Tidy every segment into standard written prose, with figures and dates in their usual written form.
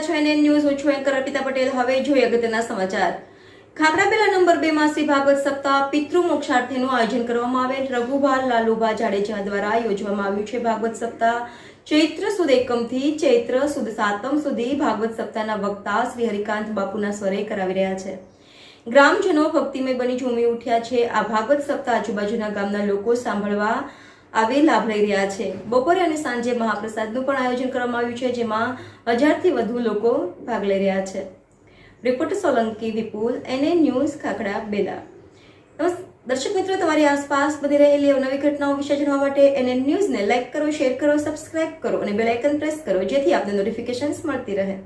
રહ્યા છો NN news. હું છું એન્કર અર્પિતા પટેલ. હવે જોઈએ અગત્યના સમાચાર. ખાખરાપેલા નંબર 2 માં શ્રી ભાગવત સપ્તાહ પિતૃ મોક્ષાર્થીનું આયોજન કરવામાં આવેલ. રઘુભા લાલુભા જાડેજા દ્વારા યોજવામાં આવ્યું છે ભાગવત સપ્તાહ. ચૈત્ર સુદ એકમથી ચૈત્ર સુદ સાતમ સુધી ભાગવત સપ્તાહના વક્તા શ્રી હરિકાંત બાપુના સ્વરે કરાવી રહ્યા છે. ગ્રામજનો ભક્તિમય બની ઝૂમી ઉઠ્યા છે. આ ભાગવત સપ્તાહ આજુબાજુના ગામના લોકો સાંભળવા આવી લાભ લઈ રહ્યા છે. બપોરે અને સાંજે મહાપ્રસાદનું પણ આયોજન કરવામાં આવ્યું છે, જેમાં 1000થી વધુ લોકો ભાગ લઈ રહ્યા છે. રિપોર્ટર સોલંકી વિપુલ, એનએન ન્યૂઝ, ખાખરાપેલા. દર્શક મિત્રો, તમારી આસપાસ બની રહેલી નવી ઘટનાઓ વિશે જાણવા માટે એનએન ન્યૂઝને લાઇક કરો, શેર કરો, સબસ્ક્રાઇબ કરો અને બેલ આઇકન પ્રેસ કરો, જેથી આપને નોટિફિકેશન્સ મળતી રહે.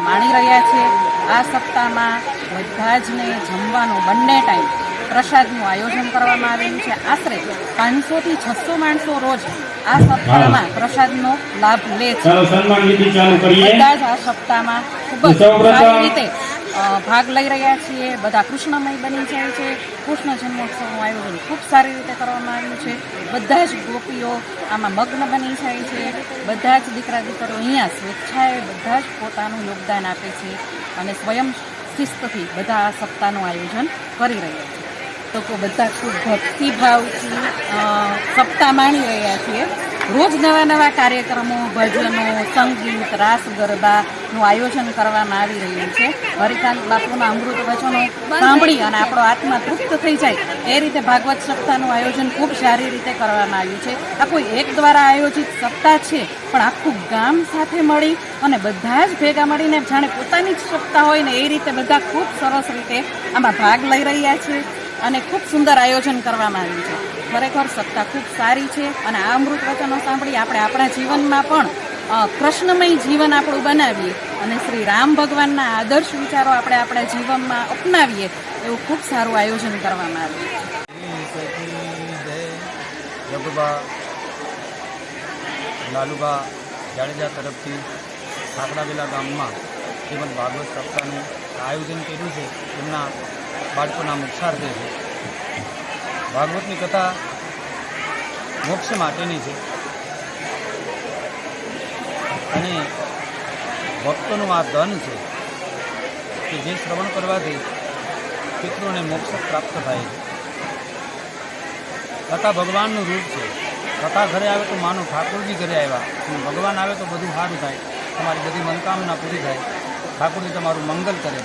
માણી રહ્યા છે. આ સપ્તાહમાં બધા જને જમવાનું બંને ટાઈમ પ્રસાદનું આયોજન કરવામાં આવેલું છે. આશરે 500થી 600 માણસો રોજ આ સપ્તાહમાં પ્રસાદનો લાભ લે છે. બધા જ આ સપ્તાહમાં ખૂબ જ સારી રીતે ભાગ લઈ રહ્યા છીએ. બધા કૃષ્ણમય બની જાય છે. કૃષ્ણ જન્મોત્સવનું આયોજન ખૂબ સારી રીતે કરવામાં આવ્યું છે. બધા જ ગોપીઓ આમાં મગ્ન બની જાય છે. બધા જ દીકરા દીકરીઓ અહીંયા સ્વેચ્છાએ બધા જ પોતાનું યોગદાન આપે છે અને સ્વયં શિસ્તથી બધા આ સપ્તાહનું આયોજન કરી રહ્યા છે. લોકો બધા ખૂબ ભક્તિભાવથી સપ્તાહ માણી રહ્યા છીએ. રોજ નવા નવા કાર્યક્રમો, ભજનો, સંગીત, રાસ ગરબાનું આયોજન કરવામાં આવી રહ્યું છે. હરિકાંત બાપુના અમૃત વચનો સાંભળી અને આપણો આત્મા તૃપ્ત થઈ જાય એ રીતે ભાગવત સપ્તાહનું આયોજન ખૂબ સારી રીતે કરવામાં આવ્યું છે. આ કોઈ એક દ્વારા આયોજિત સપ્તાહ છે, પણ આખું ગામ સાથે મળી અને બધા જ ભેગા મળીને જાણે પોતાની જ સપ્તાહ હોય ને એ રીતે બધા ખૂબ સરસ રીતે આમાં ભાગ લઈ રહ્યા છે અને ખૂબ સુંદર આયોજન કરવામાં આવ્યું છે. ખરેખર સપ્તાહ ખૂબ સારી છે અને આ અમૃત વચનો સાંભળી આપણે આપણા જીવનમાં પણ કૃષ્ણમય જીવન આપણું બનાવીએ અને શ્રી રામ ભગવાનના આદર્શ વિચારો આપણે આપણા જીવનમાં અપનાવીએ એવું ખૂબ સારું આયોજન કરવામાં આવ્યું છે. રઘુભા લાલુભા જાડેજા તરફથી ખાખરાપેલા ગામમાં શ્રીમદ ભાગવત સપ્તાહનું આયોજન કર્યું છે. એમના બાળકોના મોક્ષાર્થે છે. ભાગવતની કથા મોક્ષ માટેની છે અને ભક્તોનું આ ધન છે કે જે શ્રવણ કરવાથી પિતૃઓને મોક્ષ પ્રાપ્ત થાય છે. કથા ભગવાનનું રૂપ છે. કથા ઘરે આવે તો માનો ઠાકોરજી ઘરે આવ્યા અને ભગવાન આવે તો બધું સારું થાય, તમારી બધી મનોકામના પૂરી થાય, ઠાકોરજી તમારું મંગલ કરે,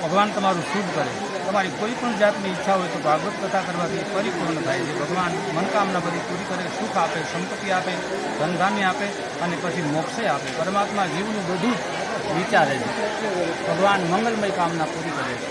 ભગવાન તમારું શુભ કરે. તમારી કોઈ પણ જાતની ઈચ્છા હોય તો ભાગવત કથા કરવાથી પરિપૂર્ણ થાય છે. ભગવાન મનોકામના બધી પૂરી કરે, સુખ આપે, સંપત્તિ આપે, ધનધાન્ય આપે અને પછી મોક્ષે આપે. પરમાત્મા જીવનું બધું જ વિચારે છે. ભગવાન મંગલમય કામના પૂરી કરે છે.